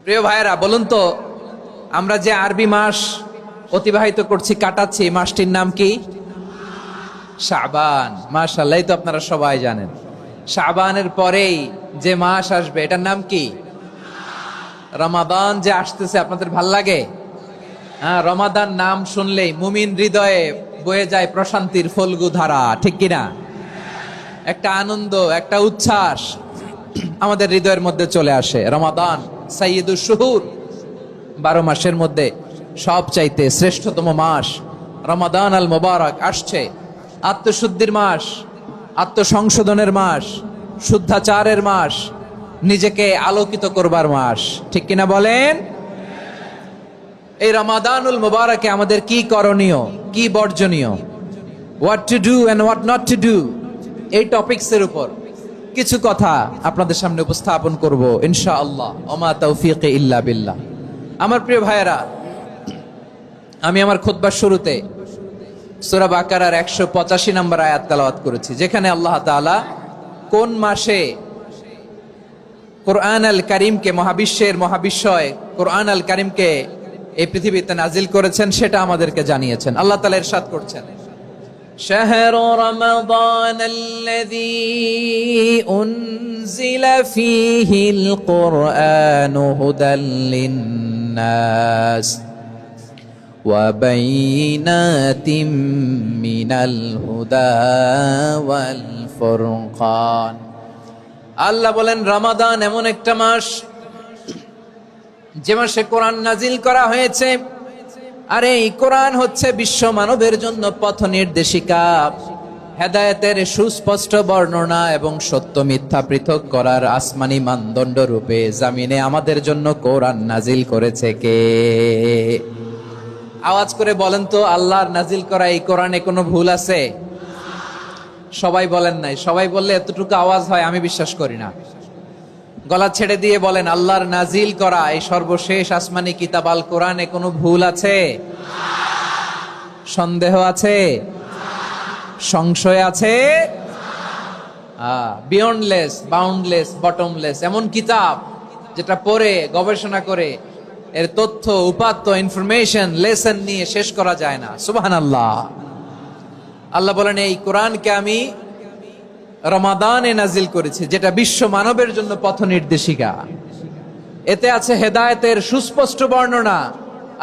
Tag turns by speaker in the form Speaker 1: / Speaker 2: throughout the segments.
Speaker 1: প্রিয় ভাইয়েরা, বলুন তো, আমরা যে আরবি মাস অতিবাহিত করছি, কাটাচ্ছি, মাসটির নাম কি? শাবান। মাশাআল্লাহ, তো আপনারা সবাই জানেন। শাবানের পরেই যে মাস আসবে এটার নাম কি? রমাদান যে আসতেছে, আপনাদের ভাল লাগে? হ্যাঁ, রমাদান নাম শুনলেই মুমিন হৃদয়ে বয়ে যায় প্রশান্তির ফল্গু ধারা, ঠিক কিনা? একটা আনন্দ, একটা উচ্ছ্বাস আমাদের হৃদয়ের মধ্যে চলে আসে। রমাদান সাইয়্যিদুশ শুহুর, 12 মাসের মধ্যে সবচাইতে শ্রেষ্ঠতম মাস রমাদান আল মুবারক আসছে। আত্মশুদ্ধির মাস, আত্মসংশোধনের মাস, শুদ্ধাচারের মাস, নিজেকে আলোকিত করবার মাস, ঠিক কিনা বলেন? এই রমাদানুল মুবারকে আমাদের কি করণীয়, কি বর্জনীয়, what to do and what not to do, এই টপিকসের উপর কিছু কথা আপনাদের সামনে উপস্থাপন করব ইনশাআল্লাহ। ওমা তাওফীকি ইল্লা বিল্লাহ। আমার প্রিয় ভাইয়েরা, আমি আমার খুতবার শুরুতে সূরা বাকারার 185 নম্বর আয়াত তেলাওয়াত করেছি, যেখানে আল্লাহ তাআলা কোন মাসে কোরআন আল কারীমকে, মহাবিশ্বের মহাবিশ্বয় কোরআন আল কারীমকে এই পৃথিবীতে নাজিল করেছেন সেটা আমাদেরকে জানিয়েছেন। আল্লাহ তাআলা ইরশাদ করছেন, শাহরু রমাদান আল্লাযী উনজিলা ফীহিল কুরআনু হুদাল লিন্নাস ওয়া বাইনাতিম মিনাল হুদা ওয়াল ফুরকান। আল্লাহ বলেন, রমাদান এমন একটা মাস যে মাসে কোরআন নাজিল করা হয়েছে। আর এই কোরআন হচ্ছে বিশ্ব মানবের জন্য পথ নির্দেশিকা, হেদায়েতের সুস্পষ্ট বর্ণনা এবং সত্য মিথ্যা পৃথক করার আসমানি মানদণ্ড রূপে জামিনে আমাদের জন্য কোরআন নাজিল করেছে কে? আওয়াজ করে বলেন তো, আল্লাহর নাজিল করা এই কোরআনে কোনো ভুল আছে? সবাই বলেন নাই। সবাই বললে এতটুকু আওয়াজ হয় আমি বিশ্বাস করি না। গলা ছেড়ে দিয়ে বলেন, আল্লাহর নাজিল করা এই সর্বশেষ আসমানি কিতাব আল কোরআনে কোনো ভুল আছে? সন্দেহ আছে? সংশয় আছে? বিয়ন্ডলেস, বাউন্ডলেস, বটমলেস, এমন কিতাব যেটা পড়ে গবেষণা করে এর তথ্য, উপাত্ত, ইনফরমেশন, লেসন নিয়ে শেষ করা যায় না। সুবহানাল্লাহ। আল্লাহ বলেন, এই কোরআনকে আমি রমাদানে নাজিল করেছি, যেটা বিশ্ব মানবের জন্য পথ নির্দেশিকা। এতে আছে হেদায়েতের সুস্পষ্ট বর্ণনা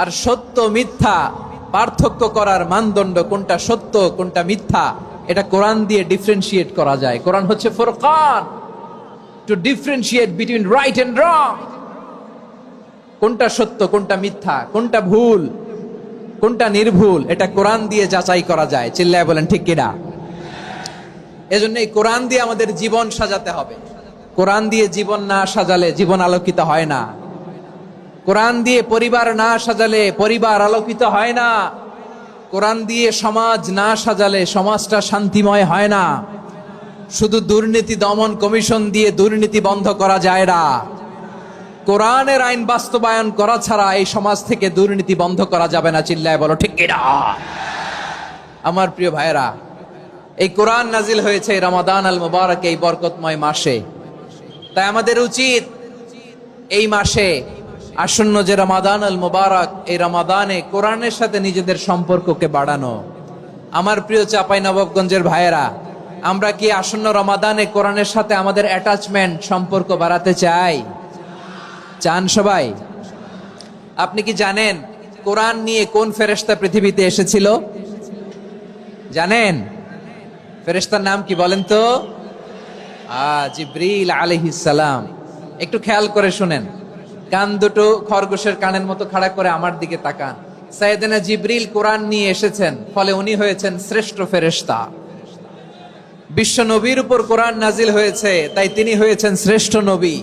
Speaker 1: আর সত্য মিথ্যা পার্থক্য করার মানদণ্ড, কোনটা সত্য কোনটা মিথ্যা এটা কোরআন দিয়ে ডিফারেন্সিয়েট করা যায়। কোরআন হচ্ছে ফুরকান, to differentiate between right and wrong. কোনটা সত্য, কোনটা মিথ্যা, কোনটা ভুল, কোনটা নির্ভুল, এটা কোরআন দিয়ে যাচাই করা যায়। চিল্লায় বলেন ঠিক কিনা? এজন্য এই কোরআন দিয়ে আমাদের জীবন সাজাতে হবে। কোরআন দিয়ে জীবন না সাজালে জীবন আলোকিত হয় না। কোরআন দিয়ে পরিবার না সাজালে পরিবার আলোকিত হয় না। কোরআন দিয়ে সমাজ না সাজালে সমাজটা শান্তিময় হয় না। শুধু দুর্নীতি দমন কমিশন দিয়ে দুর্নীতি বন্ধ করা যায় না। কোরআনের আইন বাস্তবায়ন করা ছাড়া এই সমাজ থেকে দুর্নীতি বন্ধ করা যাবে না। চিল্লায় বলো ঠিক কিনা? আমার প্রিয় ভাইয়েরা, এই কোরআন নাজিল হয়েছে রমাদান আল মুবারক, এই বরকতময় মাসে। তাই আমাদের উচিত এই মাসে আসন্ন যে রমাদান আল মুবারক, এই রমাদানে কোরআনের সাথে নিজেদের সম্পর্ককে বাড়ানো। আমার প্রিয় চাঁপাইনবাবগঞ্জের ভাইয়েরা, আমরা কি আসন্ন রমাদানে কোরআনের সাথে আমাদের অ্যাটাচমেন্ট, সম্পর্ক বাড়াতে চাই? চান সবাই? আপনি কি জানেন কোরআন নিয়ে কোন ফেরেশতা পৃথিবীতে এসেছিল? জানেন? ফেরেশতার নাম কি বলেন তো? জিবরিল আলাইহিস সালাম। একটু খেয়াল করে শুনেন, কান দুটো খরগোশের কানের মতো খাড়া করে আমার দিকে তাকান। সাইয়েদনা জিবরিল কোরআন নিয়ে এসেছেন, ফলে উনি হয়েছেন শ্রেষ্ঠ ফেরেশতা। বিশ্ব নবীর উপর কোরআন নাজিল হয়েছে, তাই তিনি হয়েছেন শ্রেষ্ঠ নবী।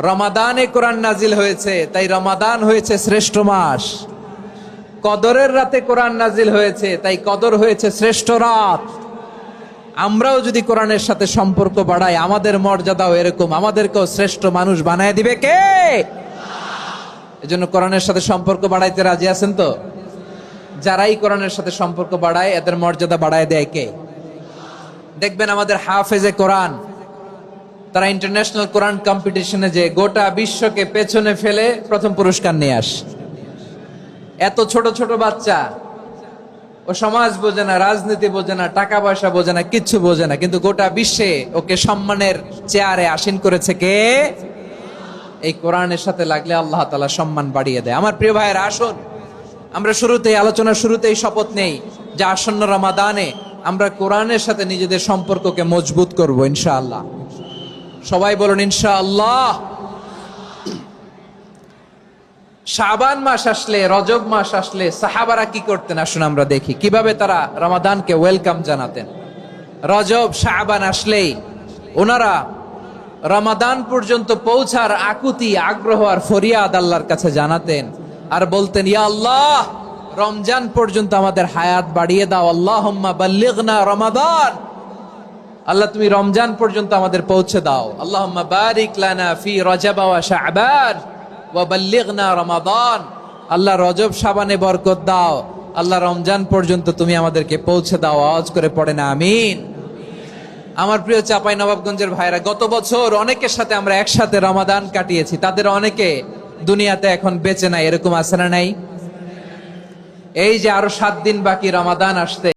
Speaker 1: রমাদানে কোরআন নাজিল হয়েছে, তাই রমাদান হয়েছে শ্রেষ্ঠ মাস। কদরের রাতে কোরআন নাজিল হয়েছে, তাই কদর হয়েছে শ্রেষ্ঠ রাত। আমরাও যদি কোরআনের সাথে সম্পর্ক বাড়াই, আমাদের মর্যাদাও এরকম, আমাদেরকেও শ্রেষ্ঠ মানুষ বানায় দিবে কে? এজন্য কোরআনের সাথে সম্পর্ক বাড়াইতে রাজি আছেন তো? যারাই কোরআনের সাথে সম্পর্ক বাড়ায় এদের মর্যাদা বাড়ায় দেয় কে? দেখবেন আমাদের হাফেজে কোরআন, তারা ইন্টারন্যাশনাল কোরআন কম্পিটিশনে যে গোটা বিশ্বকে পেছনে ফেলে প্রথম পুরস্কার নিয়ে আসে। এত ছোট ছোট বাচ্চা, ও সমাজ বোঝে না, রাজনীতি বোঝে না, টাকা পয়সা বোঝে না, কিচ্ছু বোঝে না, কিন্তু গোটা বিশ্বে ওকে সম্মানের চেয়ারে আসীন করেছে কে? এই কোরআনের সাথে লাগলে আল্লাহ তাআলা সম্মান বাড়িয়ে দেয়। আমার প্রিয় ভাইয়েরা, আসুন আমরা শুরুতেই, আলোচনার শুরুতেই শপথ নেই যে আসন্ন রমাদানে আমরা কোরআনের সাথে নিজেদের সম্পর্ককে মজবুত করব ইনশাআল্লাহ। সবাই বলুন ইনশাআল্লাহ। শাবান মাস আসলে, রজব মাস আসলে সাহাবারা কি করতেন আসুন আমরা দেখি কিভাবে তারা রমাদানকে ওয়েলকাম জানাতেন। রজব শাবান আসলেই ওনারা রমাদান পর্যন্ত পৌঁছার আকুতি, আগ্রহ আর ফরিয়াদ আল্লাহর কাছে জানাতেন আর বলতেন, ইয়া আল্লাহ, রমজান পর্যন্ত আমাদের হায়াত বাড়িয়ে দাও। আল্লাহুম্মা বাল্লিগনা রমাদান, আল্লাহ তুমি রমজান পর্যন্ত আমাদের পৌঁছে দাও। আল্লাহুম্মা বারিক লানা ফি রজব ওয়া শাবান ওয়া বাল্লিগনা রমাদান, আল্লাহ রজব শাবানে বরকত দাও, আল্লাহ রমজান পর্যন্ত তুমি আমাদেরকে পৌঁছে দাও। আওয়াজ করে পড়েন আমিন। আমার প্রিয় চাঁপাইনবাবগঞ্জের ভাইরা, গত বছর অনেকের সাথে আমরা একসাথে রমাদান কাটিয়েছি, তাদের অনেকে দুনিয়াতে এখন বেঁচে নাই, এরকম আছে না নাই? এই যে আরো 7 দিন বাকি রমাদান আসতে,